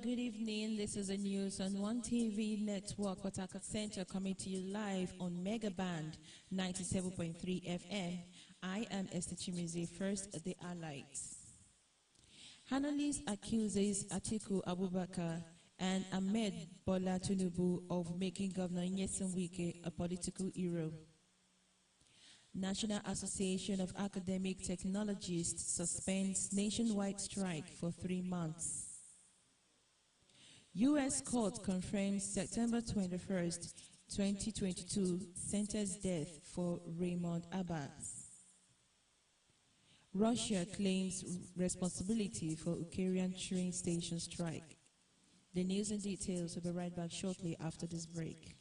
good evening. This is the news on 1TV Network, Wataka Center, coming to you live on Megaband 97.3 FM. I am Esther Chimizi. First, the highlights. Analyst accuses Atiku Abubakar and Ahmed Bola Tinubu of making Governor Nyesom Wike a political hero. National Association of Academic Technologists suspends nationwide strike for 3 months. U.S. court confirms September 21st, 2022 sentence death for Raymond Abbas. Russia claims responsibility for Ukrainian train station strike. The news and details will be right back shortly after this break.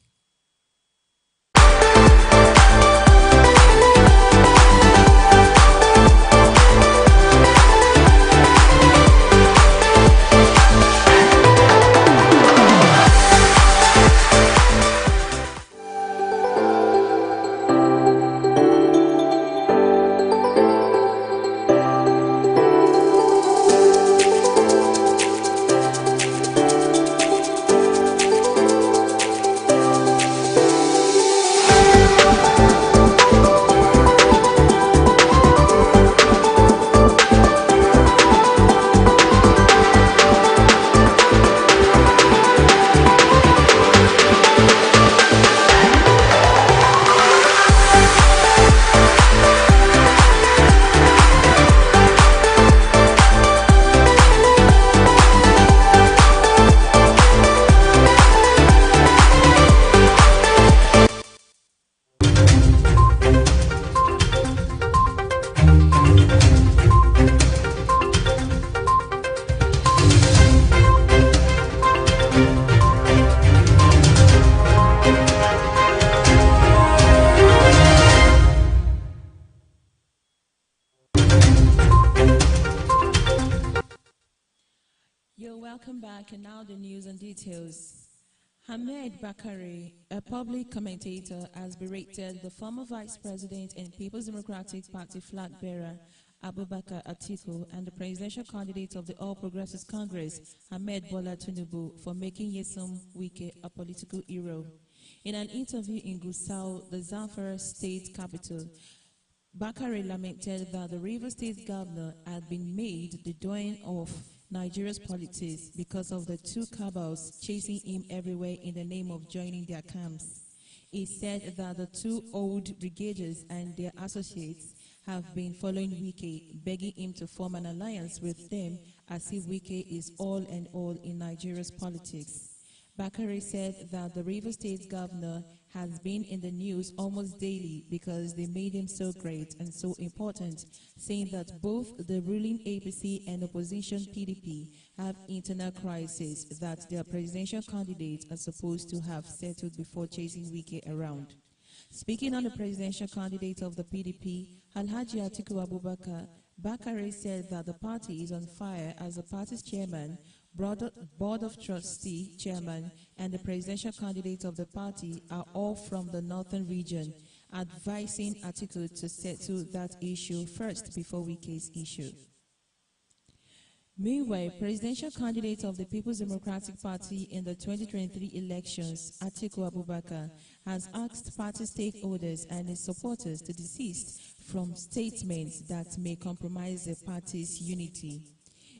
Welcome back, and now the news and details. Hamed Bakare, a public commentator, has berated the former Vice President and People's Democratic Party flag bearer, Abubakar Atiku, and the presidential candidate of the All Progressives Congress, Ahmed Bola Tinubu, for making Nyesom Wike a political hero. In an interview in Gusau, the Zamfara state capital, Bakare lamented that the Rivers State governor had been made the doyen of Nigeria's politics because of the two cabals chasing him everywhere in the name of joining their camps. He said that the two old brigaders and their associates have been following Wike, begging him to form an alliance with them as if Wike is all and all in Nigeria's politics. Bakare said that the Rivers State governor has been in the news almost daily because they made him so great and so important, saying that both the ruling APC and opposition PDP have internal crises that their presidential candidates are supposed to have settled before chasing Wike around. Speaking on the presidential candidate of the PDP, Alhaji Atiku Abubakar, Bakare said that the party is on fire as the party's chairman, Board of Trustee chairman, and the presidential candidate of the party are all from the northern region, advising Atiku to settle that issue first before Wike's issue. Meanwhile, presidential candidate of the People's Democratic Party in the 2023 elections, Atiku Abubakar, has asked party stakeholders and its supporters to desist from statements that may compromise the party's unity.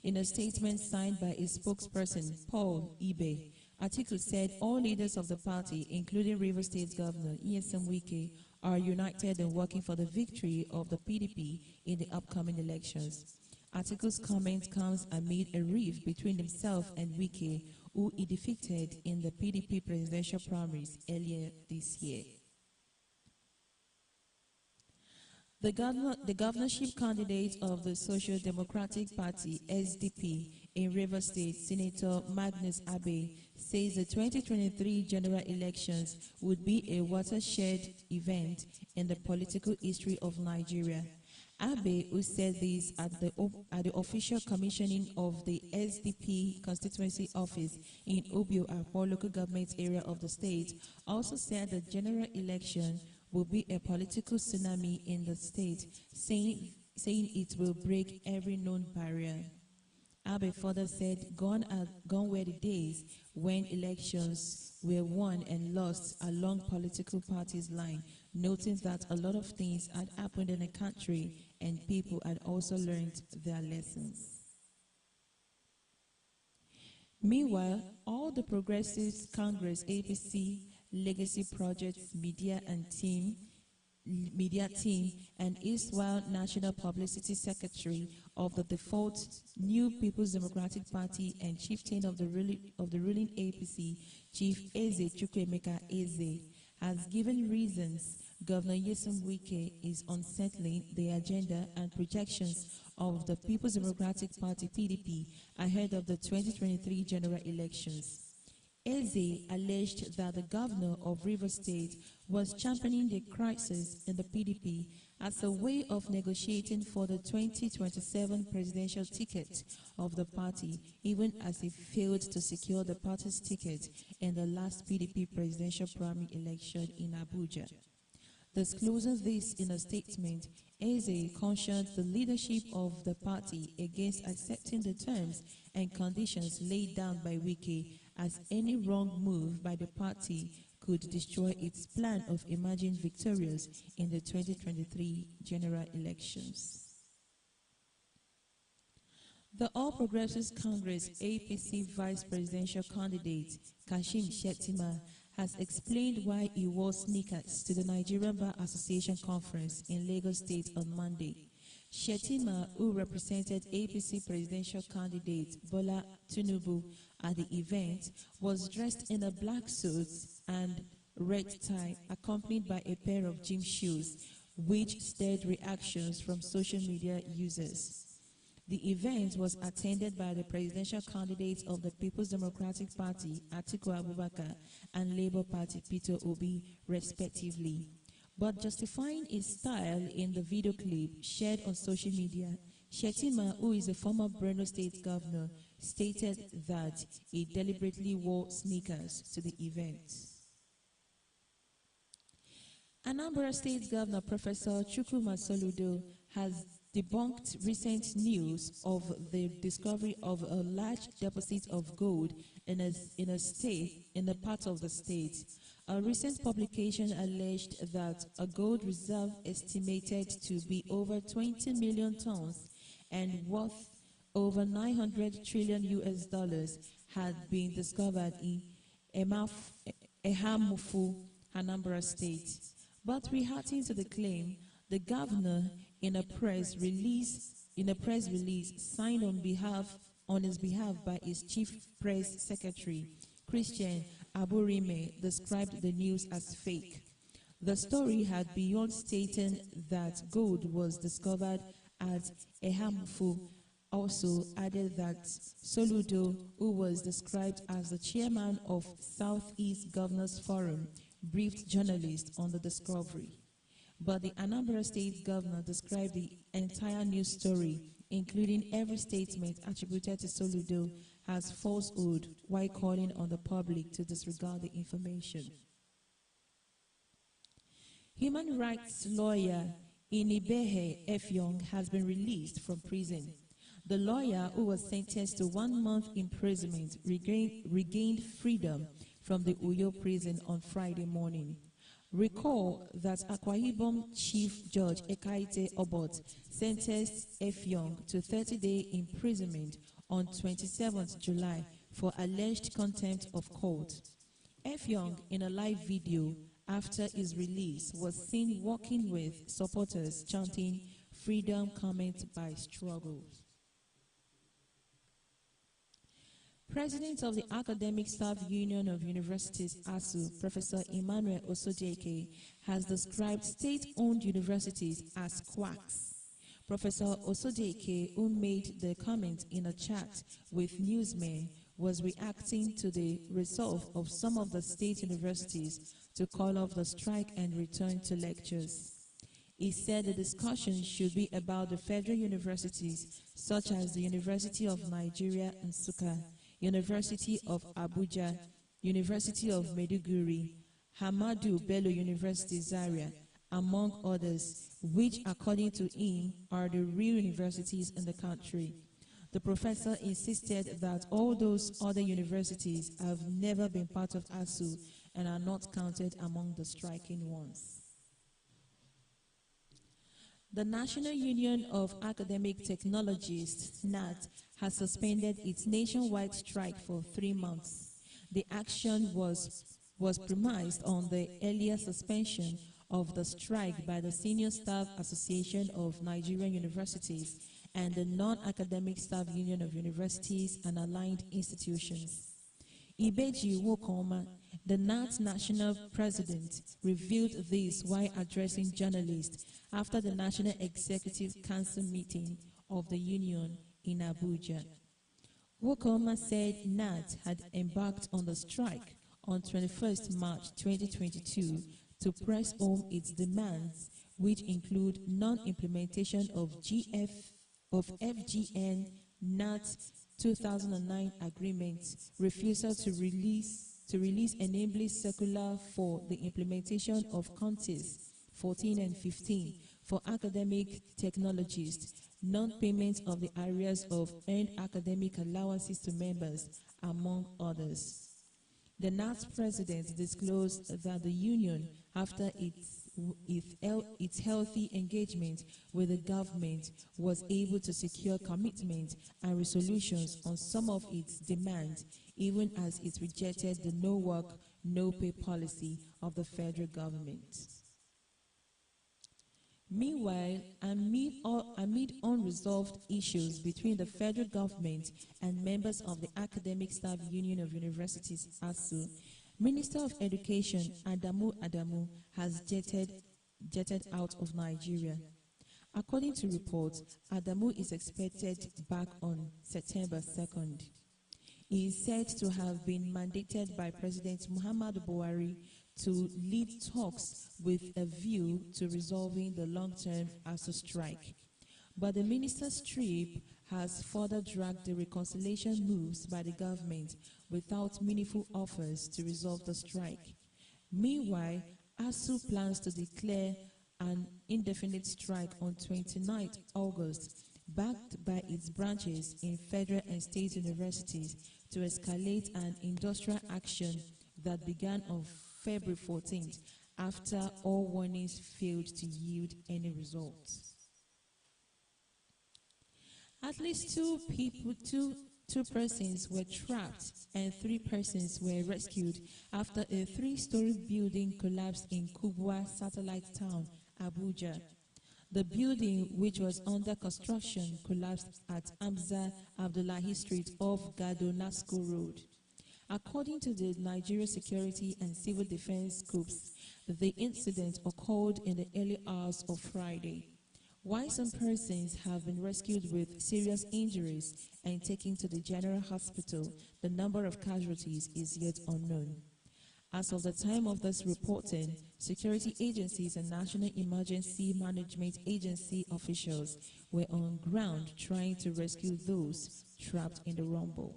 In a statement signed by its spokesperson, Paul Ibe, Atiku said all leaders of the party, including Rivers State Governor Nyesom Wike, are united in working for the victory of the PDP in the upcoming elections. Atiku's comment comes amid a rift between himself and Wike, who he defeated in the PDP presidential primaries earlier this year. The governorship candidate of the Social Democratic Party, SDP, in Rivers State, Senator Magnus Abe, says the 2023 general elections would be a watershed event in the political history of Nigeria. Abe, who said this at the official commissioning of the SDP constituency office in Obio Akpo local government area of the state, also said the general election will be a political tsunami in the state, saying it will break every known barrier. Abe further said, gone were the days when elections were won and lost along political parties' line, noting that a lot of things had happened in the country and people had also learned their lessons. Meanwhile, all the Progressives Congress APC Legacy Projects media team and erstwhile National Publicity Secretary of the default New People's Democratic Party and chieftain of the ruling APC, Chief Eze Chukwuemeka Eze, has given reasons Governor Nyesom Wike is unsettling the agenda and projections of the People's Democratic Party (PDP) ahead of the 2023 general elections. Eze alleged that the governor of Rivers State was championing the crisis in the PDP as a way of negotiating for the 2027 presidential ticket of the party, even as he failed to secure the party's ticket in the last PDP presidential primary election in Abuja. Disclosing this in a statement, Eze cautioned the leadership of the party against accepting the terms and conditions laid down by Wike, as any wrong move by the party could destroy its plan of emerging victorious in the 2023 general elections. The All Progressives Congress APC vice presidential candidate Kashim Shettima has explained why he wore sneakers to the Nigerian Bar Association conference in Lagos State on Monday. Shettima, who represented APC presidential candidate Bola Tinubu at the event, was dressed in a black suit and red tie, accompanied by a pair of gym shoes, which stirred reactions from social media users. The event was attended by the presidential candidates of the People's Democratic Party, Atiku Abubakar, and Labour Party, Peter Obi, respectively. But justifying his style in the video clip shared on social media, Shettima, who is a former Borno State governor, stated that he deliberately wore sneakers to the event. Anambra State Governor Professor Chukwuma Soludo has debunked recent news of the discovery of a large deposit of gold in a part of the state. A recent publication alleged that a gold reserve estimated to be over 20 million tons and worth over 900 trillion US dollars had been discovered in Ehamufu, Anambra State. But reacting to the claim, the governor, in a press release signed on his behalf by his chief press secretary, Christian Aburime, described the news as fake. The story had beyond stating that gold was discovered at Ehamufu. Also added that Soludo, who was described as the chairman of Southeast Governors Forum, briefed journalists on the discovery. But the Anambra State governor described the entire news story, including every statement attributed to Soludo, as falsehood, while calling on the public to disregard the information. Human rights lawyer Inibehe Efyong has been released from prison. The lawyer, who was sentenced to 1 month imprisonment, regained freedom from the Uyo prison on Friday morning. Recall that Akwa Ibom Chief Judge Ekaite Obot sentenced Efyong to 30-day imprisonment on 27th July for alleged contempt of court. Efyong, in a live video after his release, was seen walking with supporters chanting "Freedom cometh by struggle." President of the Academic Staff Union of Universities, ASU, Professor Emmanuel Osodieke, has described state-owned universities as quacks. Professor Osodieke, who made the comment in a chat with newsmen, was reacting to the resolve of some of the state universities to call off the strike and return to lectures. He said the discussion should be about the federal universities, such as the University of Nigeria, Nsukka, University of Abuja, University of Maiduguri, Hamadu Bello University Zaria, among others, which according to him are the real universities in the country. The professor insisted that all those other universities have never been part of ASU and are not counted among the striking ones. The National Union of Academic Technologists, NAT, has suspended its nationwide strike for 3 months. The action was premised on the earlier suspension of the strike by the Senior Staff Association of Nigerian Universities and the Non-Academic Staff Union of Universities and Aligned Institutions. Ibeji Wokoma, the NAT national president, revealed this while addressing journalists after the National Executive Council meeting of the union in Abuja. Wokoma said NAT had embarked on the strike on 21st March 2022 to press home its demands, which include non-implementation of FGN NAT 2009 agreement, refusal to release enabling circular for the implementation of CONTES 14 and 15 for academic technologists, non-payment of the arrears of earned academic allowances to members, among others. The NAT president disclosed that the union, after its healthy engagement with the government, was able to secure commitment and resolutions on some of its demands, even as it rejected the no work, no pay policy of the federal government. Meanwhile, amid unresolved issues between the federal government and members of the Academic Staff Union of Universities, ASU, Minister of Education Adamu has jetted out of Nigeria. According to reports, Adamu is expected back on September 2nd. He is said to have been mandated by President Muhammadu Buhari to lead talks with a view to resolving the long-term ASU strike. But the minister's trip has further dragged the reconciliation moves by the government without meaningful offers to resolve the strike. Meanwhile, ASU plans to declare an indefinite strike on 29 August, backed by its branches in federal and state universities to escalate an industrial action that began on February 14th after all warnings failed to yield any results. At least two persons were trapped and 3 persons were rescued after a 3-story building collapsed in Kubwa satellite town, Abuja. The building, which was under construction, collapsed at Amza Abdullahi Street off Gado Nasco Road. According to the Nigeria Security and Civil Defense Corps, the incident occurred in the early hours of Friday. While some persons have been rescued with serious injuries and taken to the general hospital, the number of casualties is yet unknown. As of the time of this reporting, security agencies and National Emergency Management Agency officials were on ground trying to rescue those trapped in the rumble.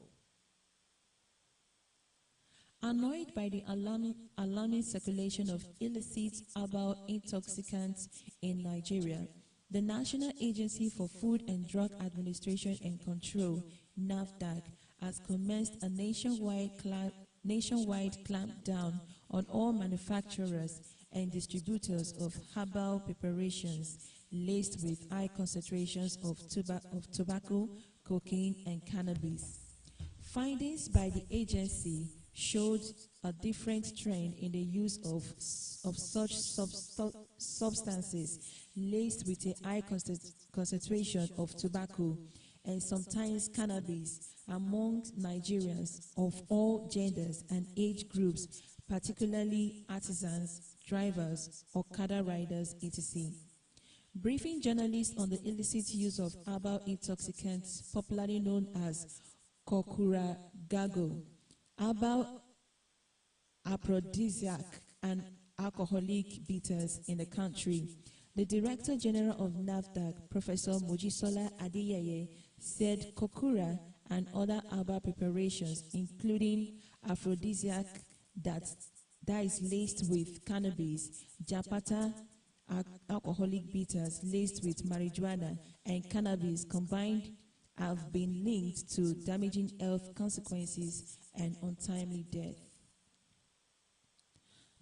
Annoyed by the alarming circulation of illicit herbal intoxicants in Nigeria, the National Agency for Food and Drug Administration and Control, NAFDAC, has commenced a nationwide clampdown on all manufacturers and distributors of herbal preparations laced with high concentrations of tobacco, cocaine, and cannabis. Findings by the agency showed a different trend in the use of such substances laced with a high concentration of tobacco and sometimes cannabis among Nigerians of all genders and age groups, particularly artisans, drivers, Okada riders, etc. Briefing journalists on the illicit use of herbal intoxicants, popularly known as Kokura Gago, herbal aphrodisiac and alcoholic bitters in the country, the Director General of NAFDAC, Professor Mojisola Adeyeye, said Kokura and other herbal preparations, including aphrodisiac that is laced with cannabis, Japata alcoholic bitters laced with marijuana, and cannabis combined have been linked to damaging health consequences and untimely death.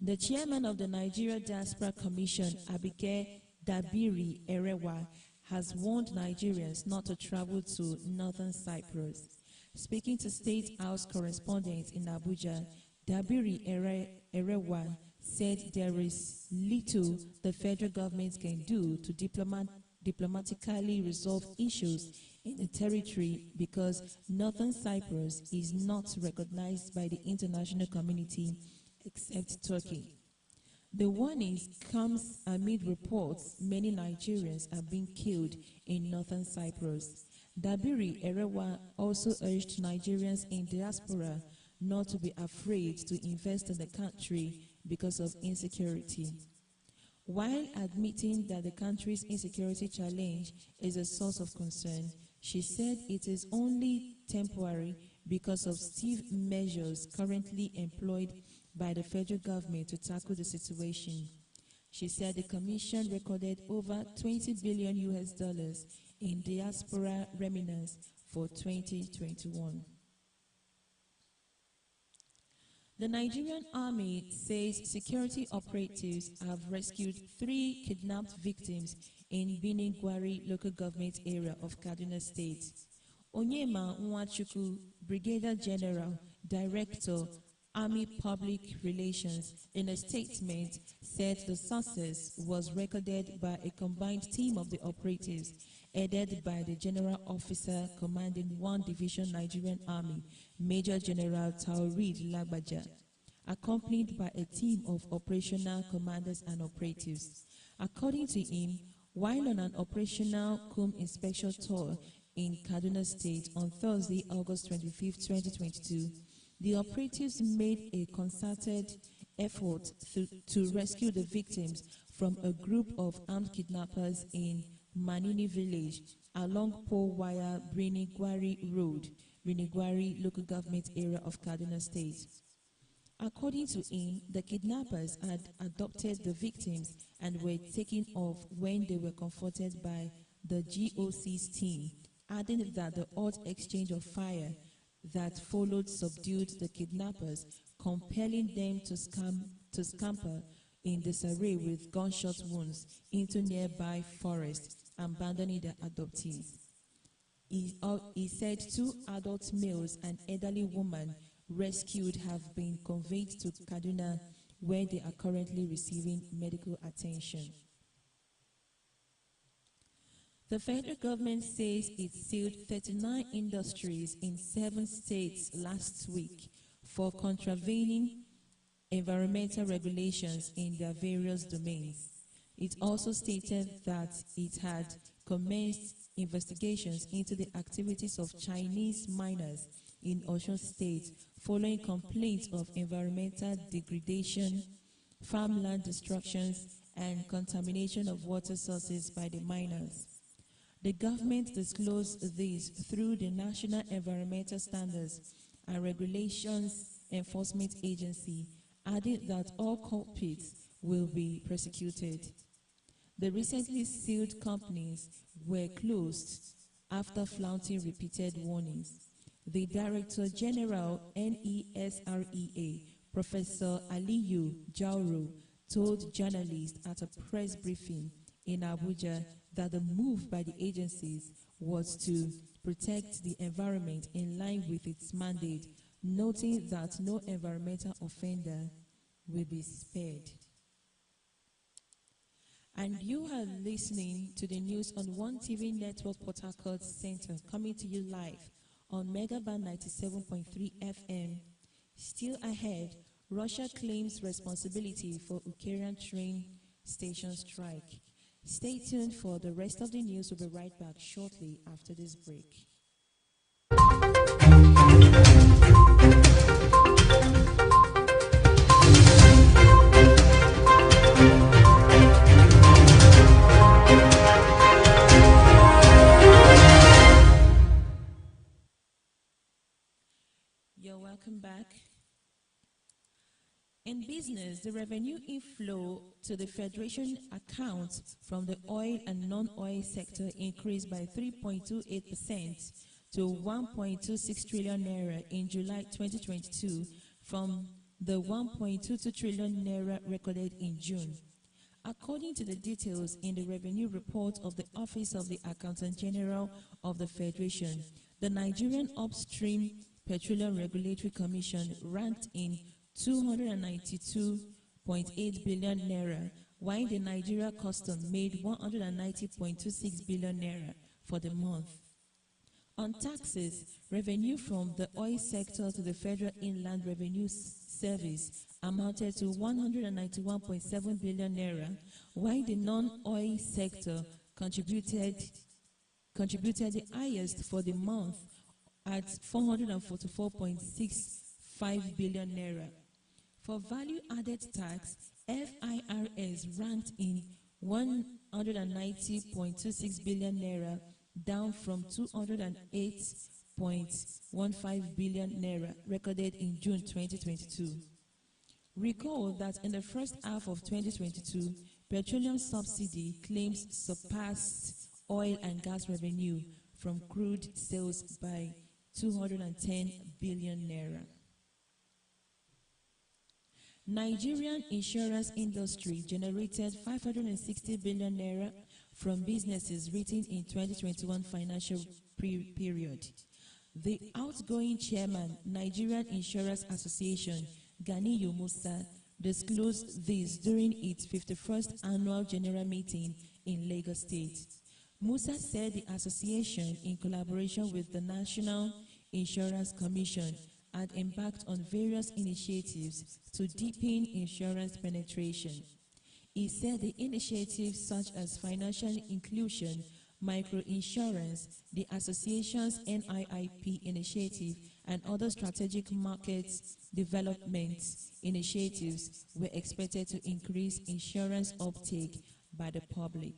The chairman of the Nigeria Diaspora Commission, Abike Dabiri Erewa, has warned Nigerians not to travel to northern Cyprus. Speaking to State House correspondents in Abuja, Dabiri Erewa said there is little the federal government can do to diplomatically resolve issues in the territory because northern Cyprus is not recognized by the international community except Turkey. The warning comes amid reports many Nigerians are being killed in northern Cyprus. Dabiri Erewa also urged Nigerians in diaspora not to be afraid to invest in the country because of insecurity. While admitting that the country's insecurity challenge is a source of concern, she said it is only temporary because of stiff measures currently employed by the federal government to tackle the situation. She said the commission recorded over $20 billion in diaspora remittance for 2021. The Nigerian Army says security operatives have rescued 3 kidnapped victims in Bini Gwari local government area of Kaduna State. Onyema Nwachukwu, Brigadier General, Director, Army Public Relations, in a statement said the success was recorded by a combined team of the operatives headed by the General Officer commanding 1 Division Nigerian Army, Major General Taurid Lagbaja, accompanied by a team of operational commanders and operatives. According to him, while on an operational comb inspection tour in Kaduna State on Thursday, August 25, 2022, the operatives made a concerted effort to rescue the victims from a group of armed kidnappers in Manini village along Pole Wire Bini Gwari Road, Bini Gwari local government area of Kaduna State. According to him, the kidnappers had adopted the victims and were taken off when they were confronted by the GOC's team, adding that the hot exchange of fire that followed subdued the kidnappers, compelling them to scamper in disarray with gunshot wounds into nearby forests, abandoning their adoptees. He said 2 adult males and elderly women rescued have been conveyed to Kaduna, where they are currently receiving medical attention. The federal government says it sealed 39 industries in 7 states last week for contravening environmental regulations in their various domains. It also stated that it had commenced investigations into the activities of Chinese miners in Osun State following complaints of environmental degradation, farmland destructions, and contamination of water sources by the miners. The government disclosed this through the National Environmental Standards and Regulations Enforcement Agency, adding that all culprits will be prosecuted. The recently sealed companies were closed after flouting repeated warnings. The Director General, NESREA, Professor Aliyu Jauro, told journalists at a press briefing in Abuja that the move by the agencies was to protect the environment in line with its mandate, noting that no environmental offender will be spared. And you are listening to the news on 1TV Network Port Harcourt Center, coming to you live on Megaband 97.3 FM. Still ahead, Russia claims responsibility for Ukrainian train station strike. Stay tuned for the rest of the news. We'll be right back shortly after this break. You're welcome back. In business, the revenue inflow to the Federation account from the oil and non-oil sector increased by 3.28% to 1.26 trillion naira in July 2022 from the 1.22 trillion naira recorded in June. According to the details in the revenue report of the Office of the Accountant General of the Federation, the Nigerian Upstream Petroleum Regulatory Commission ranked in 292.8 billion naira, while the Nigeria Custom made 190.26 billion naira for the month. On taxes, revenue from the oil sector to the Federal Inland Revenue Service amounted to 191.7 billion naira, while the non-oil sector contributed the highest for the month at 444.65 billion naira. For value-added tax, FIRS ranked in 190.26 billion naira, down from 208.15 billion naira recorded in June 2022. Recall that in the first half of 2022, petroleum subsidy claims surpassed oil and gas revenue from crude sales by 210 billion naira. Nigerian insurance industry generated 560 billion naira from businesses written in 2021 financial period. The outgoing chairman, Nigerian Insurance Association, Ganiyu Musa, disclosed this during its 51st annual general meeting in Lagos State. Musa said the association, in collaboration with the National Insurance Commission, had embarked on various initiatives to deepen insurance penetration. He said the initiatives such as financial inclusion, microinsurance, the association's NIIP initiative, and other strategic market development initiatives were expected to increase insurance uptake by the public.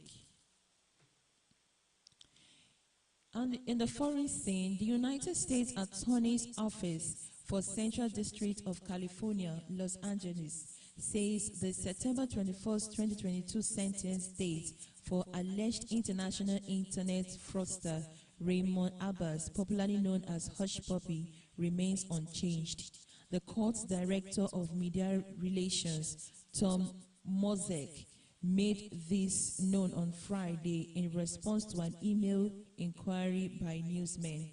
And in the foreign scene, the United States Attorney's Office for Central District of California, Los Angeles, says the September 21st, 2022 sentence date for alleged international internet fraudster Raymond Abbas, popularly known as Hush Puppy, remains unchanged. The court's Director of Media Relations, Tom Mozek, made this known on Friday in response to an email inquiry by newsmen.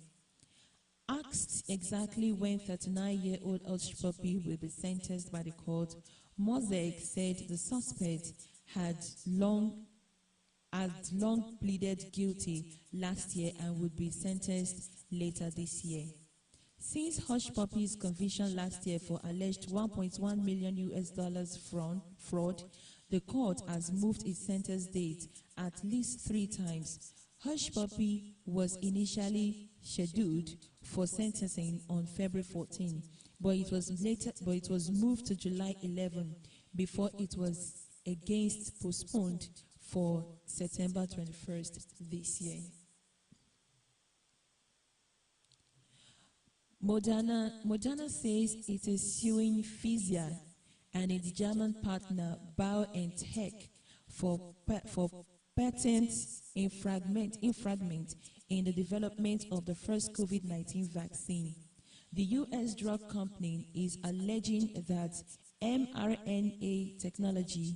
Asked exactly when 39-year-old Hush Puppy will be sentenced by the court, Mozek said the suspect had long pleaded guilty last year and would be sentenced later this year. Since Hush Puppy's conviction last year for alleged $1.1 million fraud, the court has moved its sentence date at least 3 times. Hush Puppy was initially scheduled for sentencing on February 14, but it was moved to July 11 before it was again postponed for September 21st this year. Moderna says it is suing Pfizer and its German partner BioNTech for patent infringement in the development of the first COVID-19 vaccine. The U.S. drug company is alleging that mRNA technology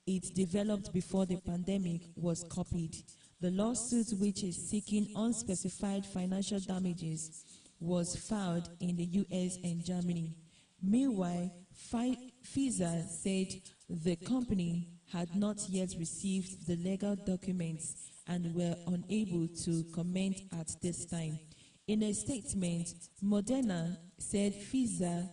it developed before the pandemic was copied. The lawsuit, which is seeking unspecified financial damages, was filed in the U.S. and Germany. Meanwhile, Pfizer said the company had not yet received the legal documents and were unable to comment at this time. In a statement, Moderna said Pfizer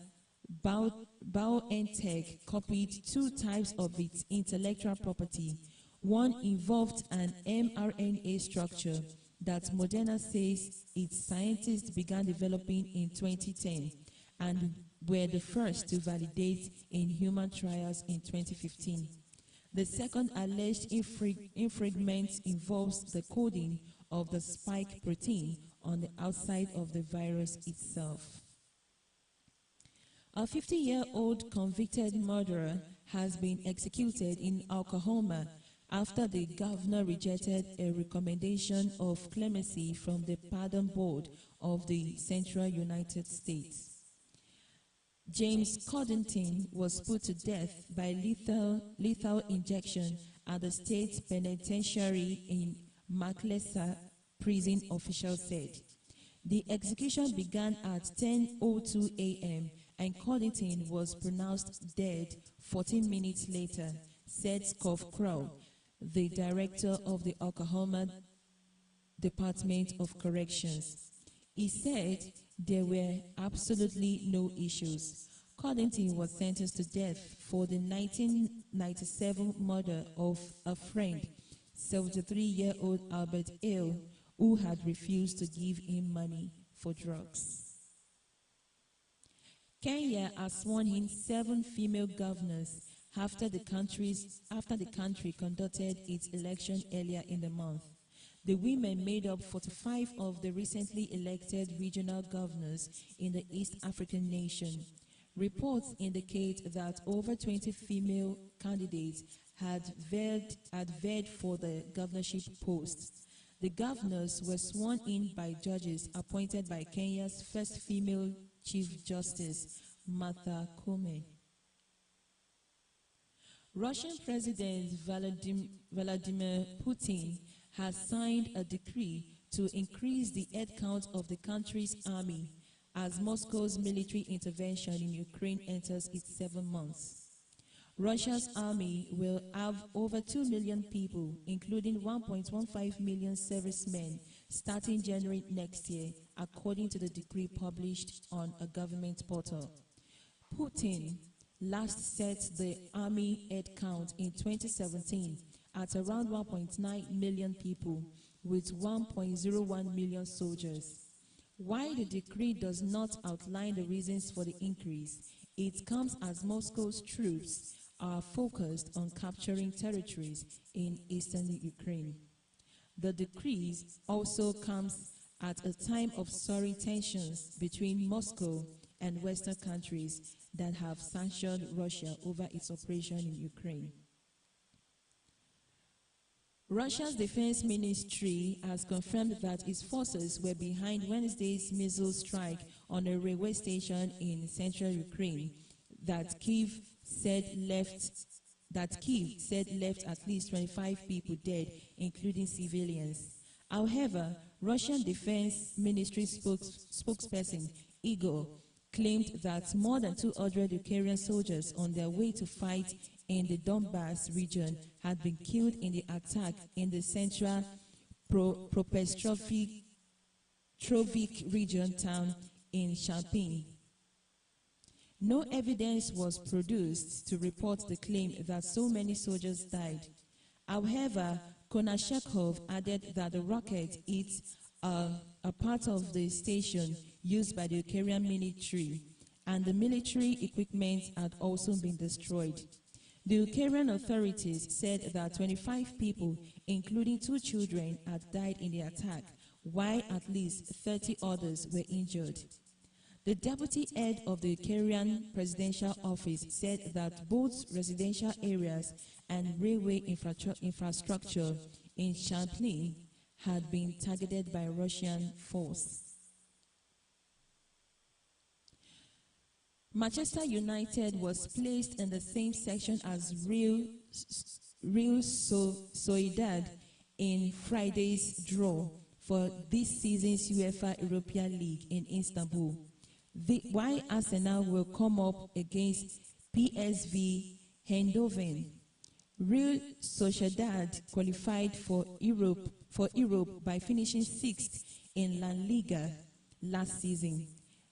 BioNTech copied 2 types of its intellectual property. One involved an mRNA structure that Moderna says its scientists began developing in 2010 and were the first to validate in human trials in 2015. The second alleged infringement involves the coding of the spike protein on the outside of the virus itself. A 50-year-old convicted murderer has been executed in Oklahoma after the governor rejected a recommendation of clemency from the Pardon Board of the Central United States. James Coddington was put to death by lethal injection at the state penitentiary in McAlester, prison officials said. The execution began at 10:02 a.m. and Coddington was pronounced dead 14 minutes later, said Scott Crow, the director of the Oklahoma Department of Corrections. He said there were absolutely no issues. Coddington was sentenced to death for the 1997 murder of a friend, 73-year-old Albert Hill, who had refused to give him money for drugs. Kenya has sworn in 7 female governors after the country conducted its election earlier in the month. The women made up 45 of the recently elected regional governors in the East African nation. Reports indicate that over 20 female candidates had vyed for the governorship post. The governors were sworn in by judges appointed by Kenya's first female Chief Justice, Martha Koome. Russian President Vladimir Putin has signed a decree to increase the headcount of the country's army as Moscow's military intervention in Ukraine enters its 7 months. Russia's army will have over 2 million people, including 1.15 million servicemen, starting January next year, according to the decree published on a government portal. Putin last set the army headcount in 2017 at around 1.9 million people, with 1.01 million soldiers. While the decree does not outline the reasons for the increase, it comes as Moscow's troops are focused on capturing territories in eastern Ukraine. The decree also comes at a time of soaring tensions between Moscow and Western countries that have sanctioned Russia over its operation in Ukraine. Russia's defense ministry has confirmed that its forces were behind Wednesday's missile strike on a railway station in central Ukraine that Kyiv said left at least 25 people dead, including civilians. However, Russian Defense Ministry spokesperson Igor claimed that more than 200 Ukrainian soldiers on their way to fight in the Donbas region had been killed in the attack in the central Propestrovik region town in Champagne. No evidence was produced to report the claim that so many soldiers died. However, Konashekov added that the rocket hit a part of the station used by the Ukrainian military, and the military equipment had also been destroyed. The Ukrainian authorities said that 25 people, including 2 children, had died in the attack, while at least 30 others were injured. The deputy head of the Ukrainian presidential office said that both residential areas and railway infrastructure in Champagne had been targeted by Russian force. Manchester United was placed in the same section as Real Sociedad in Friday's draw for this season's UEFA Europa League in Istanbul. While Arsenal will come up against PSV Eindhoven, Real Sociedad qualified for Europe by finishing 6th in La Liga last season.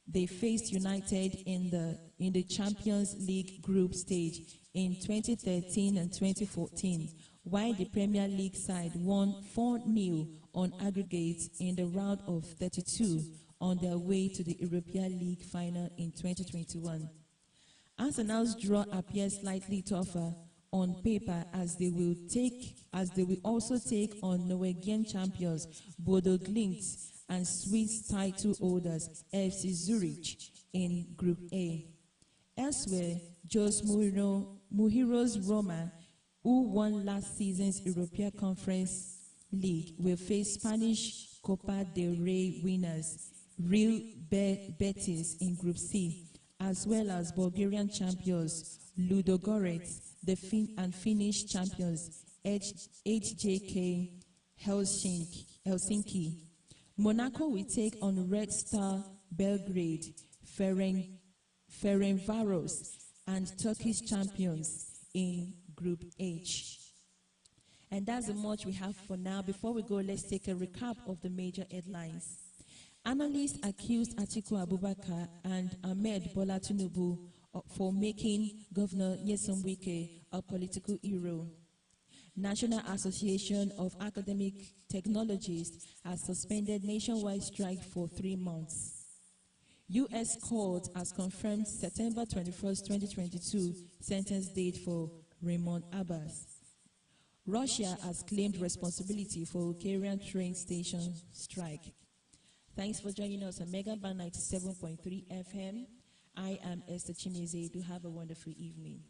They faced United in the Champions League group stage in 2013 and 2014, while the Premier League side won 4-0 on aggregate in the round of 32 on their way to the Europa League final in 2021. Arsenal's draw appears slightly tougher on paper as they will also take on Norwegian champions Bodo Glimt and Swiss title holders FC Zurich in Group A. Elsewhere, Jose Mujiro's Roma, who won last season's European Conference League, will face Spanish Copa del Rey winners Real Betis in Group C, as well as Bulgarian champions Ludogorets and Finnish champions HJK Helsinki. Monaco will take on Red Star Belgrade, Ferencvaros, and Turkish champions in Group H. And that's the much we have for now. Before we go, let's take a recap of the major headlines. Analysts accused Atiku Abubakar and Ahmed Bola Tinubu for making Governor Nyesom Wike a political hero. National Association of Academic Technologists has suspended nationwide strike for 3 months. U.S. court has confirmed September 21st, 2022 sentence date for Raymond Abbas. Russia has claimed responsibility for Hungarian train station strike. Thanks for joining us on Megaband 97.3 FM. I am Esther Chimize. Do have a wonderful evening.